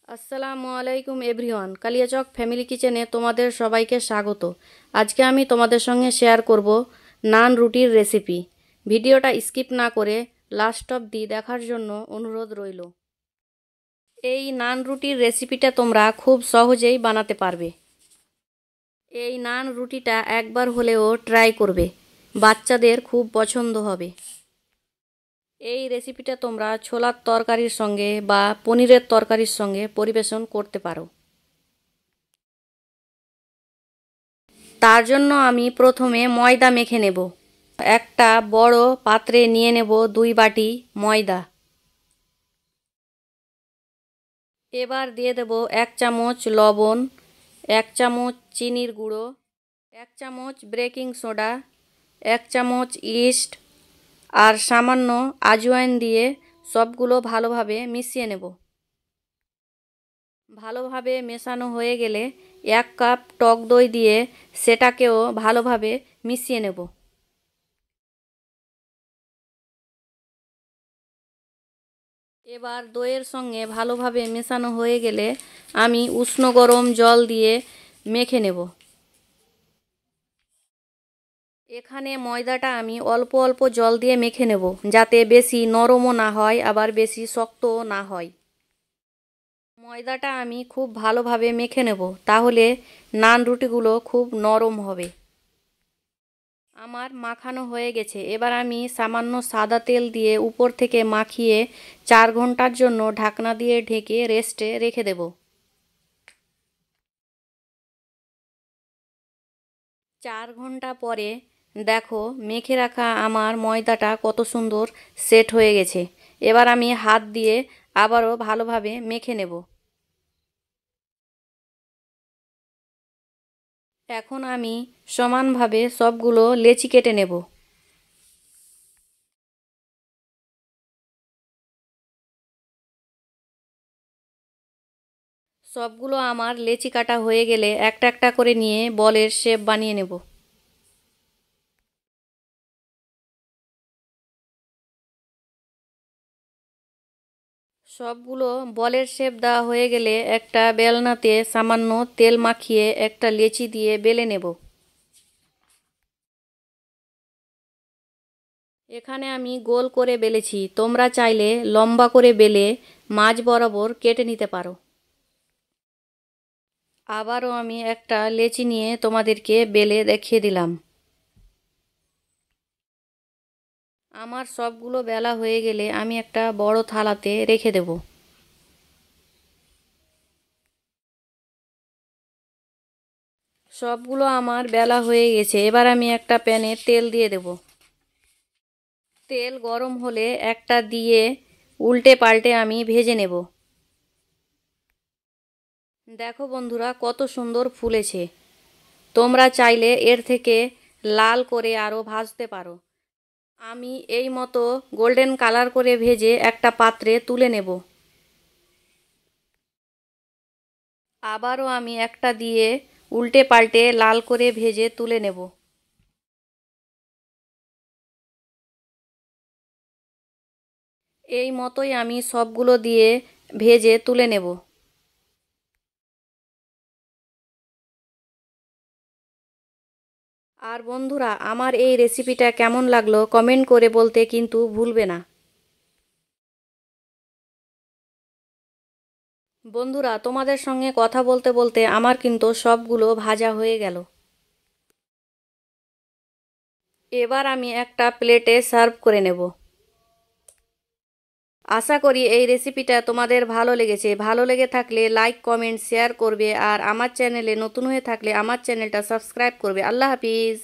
আসসালামু আলাইকুম everyone, Kaliachak family কিচেনে তোমাদের সবাইকে স্বাগত। আজকে আমি তোমাদের সঙ্গে শেয়ার করব নান রুটির রেসিপি। ভিডিওটা স্কিপ না করে লাস্ট অবধি দেখার জন্য অনুরোধ রইল। এই নান রুটির রেসিপিটা তোমরা খুব সহজেই বানাতে পারবে। এই নান রুটিটা একবার হলেও ট্রাই করবে, বাচ্চাদের খুব পছন্দ হবে। এই রেসিপিটা তোমরা ছোলার তরকারির সঙ্গে বা পনিরের তরকারির সঙ্গে পরিবেশন করতে পারো। তার জন্য আমি প্রথমে ময়দা মেখে নেব। একটা বড় পাত্রে নিয়ে নেব 2 বাটি ময়দা। এবার দিয়ে দেব 1 চামচ লবণ, 1 চামচ চিনির গুঁড়ো, 1 চামচ বেকিং সোডা, 1 চামচ ইস্ট আর সামান্য আজওয়াইন দিয়ে সবগুলো ভালোভাবে মিশিয়ে নেব। ভালোভাবে মেশানো হয়ে গেলে 1 কাপ টক দই দিয়ে সেটাকেও ভালোভাবে মিশিয়ে নেব। এবার দইয়ের সঙ্গে ভালোভাবে মেশানো হয়ে গেলে আমি উষ্ণ গরম জল দিয়ে মেখে নেব। এখানে ময়দাটা আমি অল্প অল্প জল দিয়ে মেখে নেব, যাতে বেশি নরমও না হয় আবার বেশি শক্তও না হয়। ময়দাটা আমি খুব ভালোভাবে মেখে নেব, তাহলে নান রুটিগুলো খুব নরম হবে। আমার মাখানো হয়ে গেছে। এবার আমি সামান্য সাদা তেল দিয়ে উপর থেকে মাখিয়ে 4 ঘন্টার জন্য ঢাকনা দিয়ে ঢেকে রেস্টে রেখে দেব। 4 ঘন্টা পরে দেখো মেখে রাখা আমার ময়দাটা কত সুন্দর সেট হয়ে গেছে। এবার আমি হাত দিয়ে আবারও ভালোভাবে মেখে নেব। এখন আমি সমানভাবে সবগুলো লেচি কেটে নেব। সবগুলো আমার লেচি কাটা হয়ে গেলে একটা একটা করে নিয়ে বলের শেপ বানিয়ে নেব। সবগুলো বলের শেপ দেওয়া হয়ে গেলে একটা বেলনাতে সামান্য তেল মাখিয়ে একটা লেচি দিয়ে বেলে নেব। এখানে আমি গোল করে বেলেছি, তোমরা চাইলে লম্বা করে বেলে মাঝ বরাবর কেটে নিতে পারো। আবারও আমি একটা লেচি নিয়ে তোমাদেরকে বেলে দেখিয়ে দিলাম। আমার সবগুলো বেলা হয়ে গেলে আমি একটা বড় থালাতে রেখে দেব। সবগুলো আমার বেলা হয়ে গেছে। এবার আমি একটা প্যানে তেল দিয়ে দেব। তেল গরম হলে একটা দিয়ে উল্টে পাল্টে আমি ভেজে নেব। দেখো বন্ধুরা কত সুন্দর ফুলেছে। তোমরা চাইলে এর থেকে লাল করে আরও ভাজতে পারো। আমি এই মতো গোল্ডেন কালার করে ভেজে একটা পাত্রে তুলে নেব। আবারও আমি একটা দিয়ে উল্টে পাল্টে লাল করে ভেজে তুলে নেব। এই মতোই আমি সবগুলো দিয়ে ভেজে তুলে নেব। আর বন্ধুরা, আমার এই রেসিপিটা কেমন লাগলো কমেন্ট করে বলতে কিন্তু ভুলবে না। বন্ধুরা, তোমাদের সঙ্গে কথা বলতে বলতে আমার কিন্তু সবগুলো ভাজা হয়ে গেল। এবার আমি একটা প্লেটে সার্ভ করে নেব। আশা করি এই রেসিপিটা তোমাদের ভালো লেগেছে। ভালো লেগে থাকলে লাইক কমেন্ট শেয়ার করবে আর আমার চ্যানেলে নতুন হয়ে থাকলে আমার চ্যানেলটা সাবস্ক্রাইব করবে। আল্লাহ হাফিজ।